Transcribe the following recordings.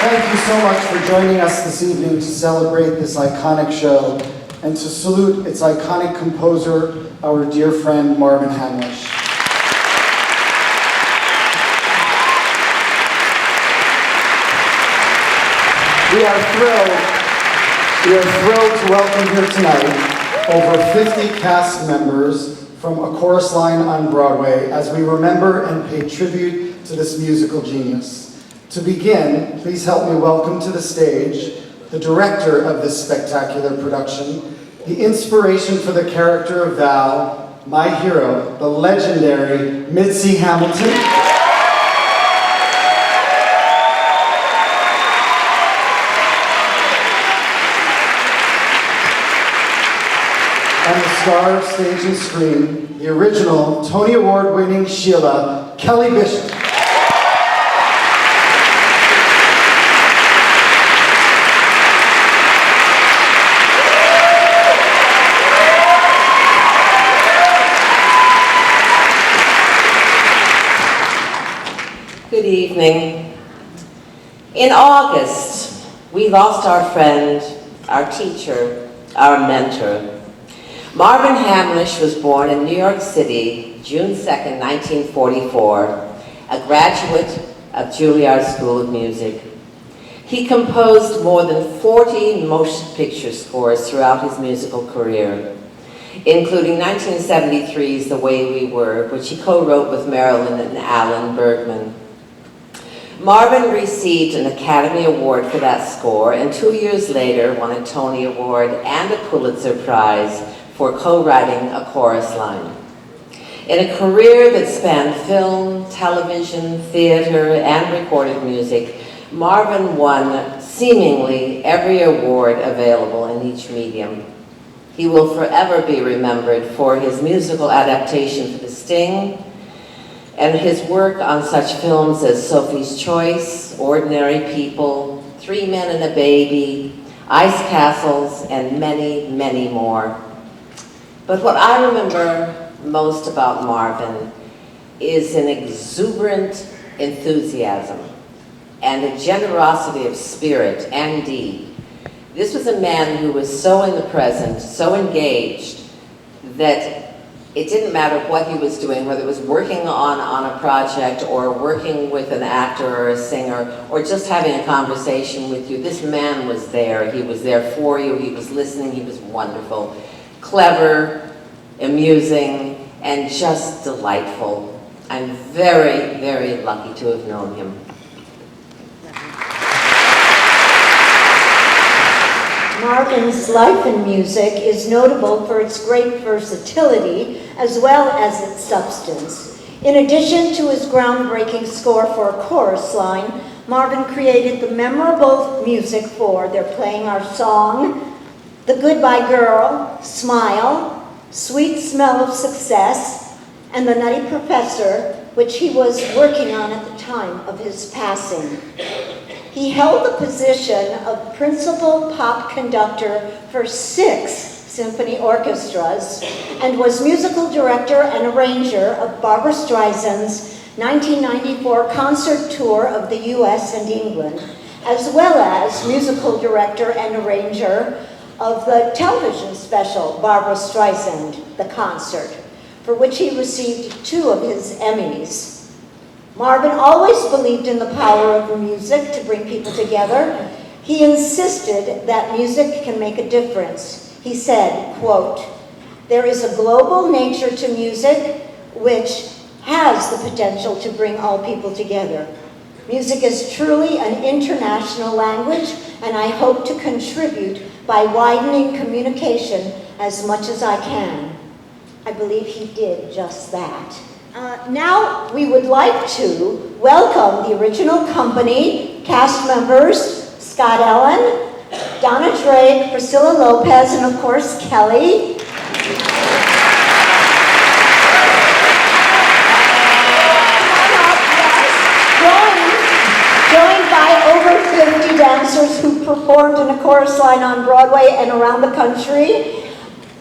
thank you so much for joining us this evening to celebrate this iconic show and to salute its iconic composer, our dear friend Marvin Hamlisch. We are thrilled to welcome here tonight over 50 cast members from A Chorus Line on Broadway as we remember and pay tribute to this musical genius. To begin, please help me welcome to the stage the director of this spectacular production, the inspiration for the character of Val, my hero, the legendary Mitzi Hamilton. And the star of stage and screen, the original Tony Award-winning Sheila, Kelly Bishop. Good evening. In August, we lost our friend, our teacher, our mentor. Marvin Hamlisch was born in New York City, June 2nd, 1944, a graduate of Juilliard School of Music. He composed more than 40 motion picture scores throughout his musical career, including 1973's The Way We Were, which he co-wrote with Marilyn and Alan Bergman. Marvin received an Academy Award for that score, and 2 years later won a Tony Award and a Pulitzer Prize for co-writing A Chorus Line. In a career that spanned film, television, theater, and recorded music, Marvin won seemingly every award available in each medium. He will forever be remembered for his musical adaptation for The Sting, and his work on such films as Sophie's Choice, Ordinary People, 3 Men and a Baby, Ice Castles, and many, many more. But what I remember most about Marvin is an exuberant enthusiasm and a generosity of spirit and deed. This was a man who was so in the present, so engaged, that it didn't matter what he was doing, whether it was working on a project or working with an actor or a singer or just having a conversation with you. This man was there. He was there for you. He was listening. He was wonderful, clever, amusing, and just delightful. I'm very, very lucky to have known him. Marvin's life in music is notable for its great versatility as well as its substance. In addition to his groundbreaking score for A Chorus Line, Marvin created the memorable music for They're Playing Our Song, The Goodbye Girl, Smile, Sweet Smell of Success, and The Nutty Professor, which he was working on at the time of his passing. He held the position of principal pop conductor for 6 symphony orchestras and was musical director and arranger of Barbra Streisand's 1994 concert tour of the US and England, as well as musical director and arranger of the television special Barbra Streisand, The Concert, for which he received 2 of his Emmys. Marvin always believed in the power of music to bring people together. He insisted that music can make a difference. He said, quote, "There is a global nature to music which has the potential to bring all people together. Music is truly an international language, and I hope to contribute by widening communication as much as I can." I believe he did just that. Now we would like to welcome the original company, cast members, Scott Ellen, Donna Drake, Priscilla Lopez, and of course Kelly. Joined by over 50 dancers who performed in A Chorus Line on Broadway and around the country.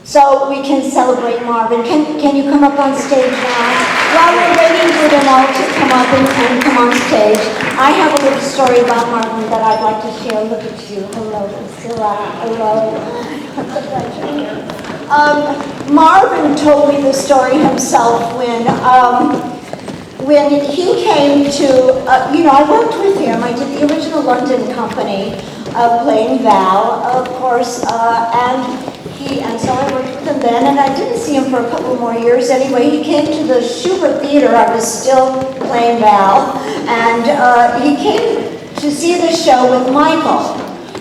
So we can celebrate Marvin. Can you come up on stage now? While we're waiting for them all to come up and come on stage. I have a little story about Marvin that I'd like to share. Look at you. Hello, Priscilla. Hello. It's a pleasure. Marvin told me the story himself when he came to, I worked with him. I did the original London company playing Val, of course, and so I worked with him then, and I didn't see him for a couple more years anyway. He came to the Schubert Theater. I was still playing Val, and he came to see the show with Michael.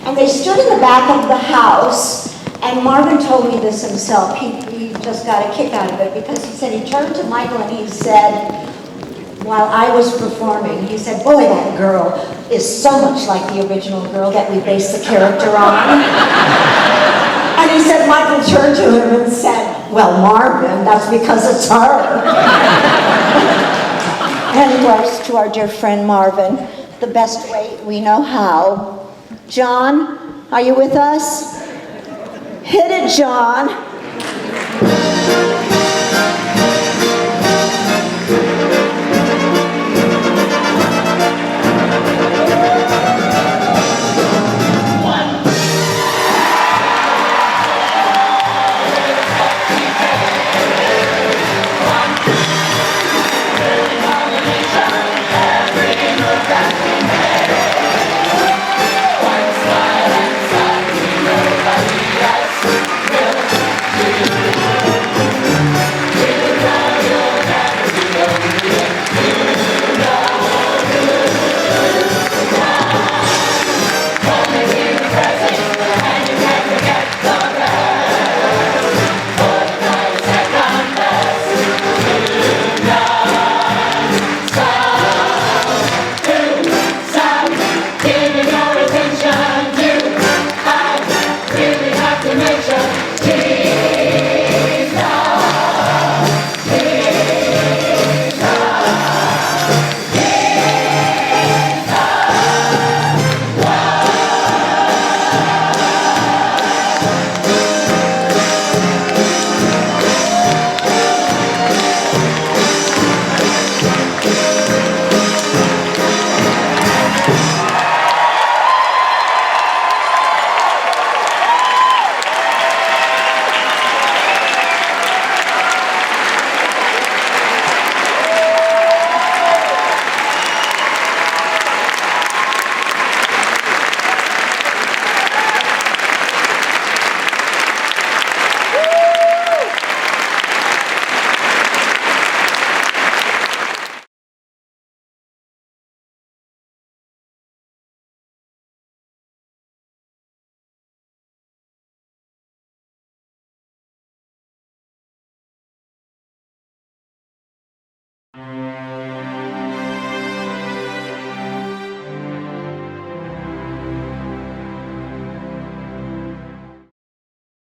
And they stood in the back of the house, and Marvin told me this himself. He just got a kick out of it, because he said he turned to Michael and he said, while I was performing, he said, boy, that girl is so much like the original girl that we based the character on. And he said, Michael turned to him and said, well, Marvin, that's because it's her. Anyways, to our dear friend Marvin, the best way we know how. John, are you with us? Hit it, John.